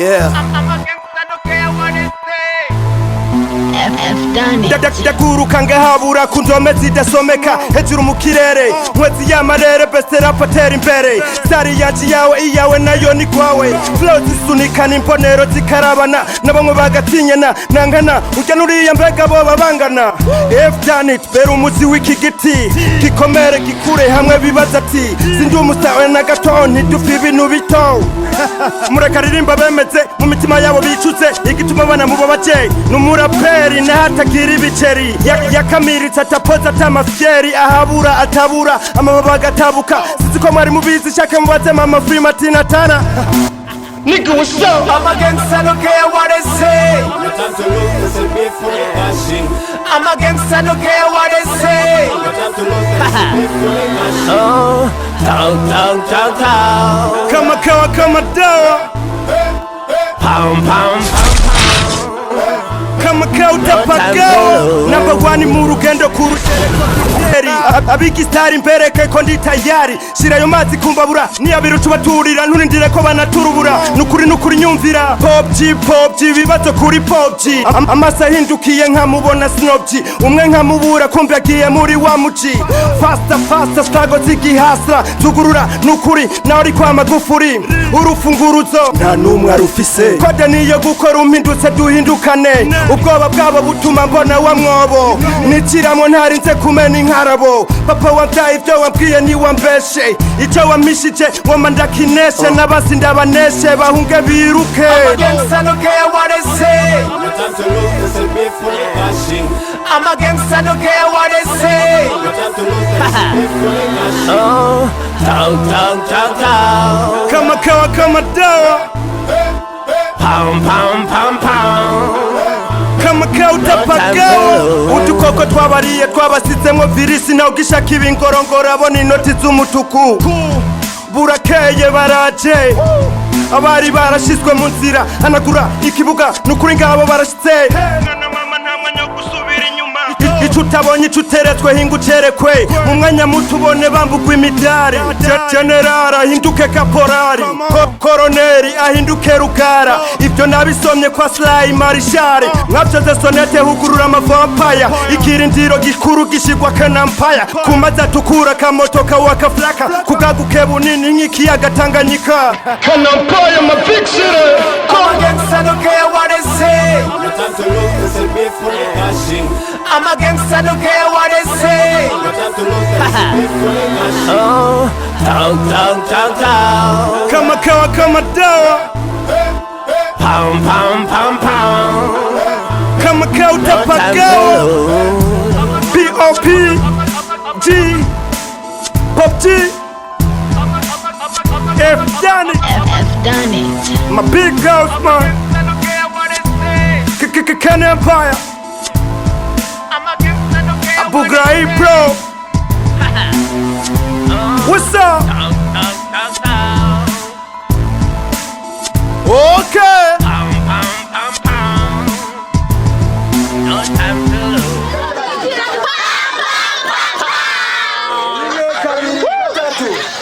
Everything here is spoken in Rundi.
Yeah. Ndaguruka ngahabura ku ndome zidasomeka hejuru mu kirere nkwezi y'amarere best rapper atera imbere stari yanje yawe iyawe nayo ni kwawe flow zisunikana imbonero zikarabana nabamwe bagatinyana nangana urya nuriya mbega bo babangana done it bera umuzi w'iki giti gikomere gikure hamwe bibaza ati sindi umusawe na gato ntidufi ibintu bito murakaririmba bemeze mu mitima yabo bicuze igituma bana mubo baje n'umuraperi nahatagira ibiceri yakamiritse atapoza atamafyeri ahabura atabura amababa agatabuka sizi ko mwari mubizi shaka mubaze mama free Martina Tana Nigga, what's up? I'm a gangster, don't care what they say. No time to lose, this will be for the machine. I'm a gangster, don't care what they say. No time to lose, this will be for the machine. Oh, down. Come on, Pound. Kama utapagawa Number one mu rugendo kuruteri Abiki star imbere ko ndi tayari shira yo mazi kumbabura ni abiru tubaturira nturindire ko banaturubura nukuri nyumvira PUBG bibazo kuri PUBG amasa hindukiye nkamubona snobji umwe nkamubura kumbe agiye muri wa muci faster stago zigihasra tugurura nukuri nawe ari kwa magufuri urufunguruzo nta numwe arufise kode niyo gukora umpindutse duhindukane ubwoba bwabo butuma mbona wa mwobo nitiramo ntarinze kumena inkarabo papa wabyaye ibyo wambwiye niwambeshe icyo wamishije woma ndakineshe n'abasi ndabaneshe bahunge biruke I'm a gangster, don't care what they say. No time to lose, this will be for the machine. I'm a gangster, don't care what they say. No time to lose, this will be for the machine. Oh, down. Kama dawa Pound. Kama utapagawa udukoko twabariye twabasizemo virisi nawe ugishaka ibingorongoro abona inoti z'umutuku burakeye baraje abari barashizwe mu nzira hanagura ikibuga nukuri ngabo barashitse ico utabonye ico uteretswe hinga ucerekwe mu mwanya muto ubone bambugwa imidari general ahinduke kaporari koroneri ahinduke rugara ibyo nabisomye kwa Sly Marshal mwavyoze sonete hugurura amavampaya ikirindiro gikuru gishigwa kanampaya kumaza tukura kamoto kawaka flaka kugaguke bunini nk'ikiyaga Tanganyika kanampaya mapicture I'm a gangster, don't care what they say. No time to lose, this will be for the machine. I'm a gangster, don't care what they say. No time to lose, this will be for the machine. Oh, down. Kama dawa Pound. Kama utapagawa PUBG done it. My big girls, man. Can Empire. Abu Ghraib, bro. What's up? Okay. No time to lose.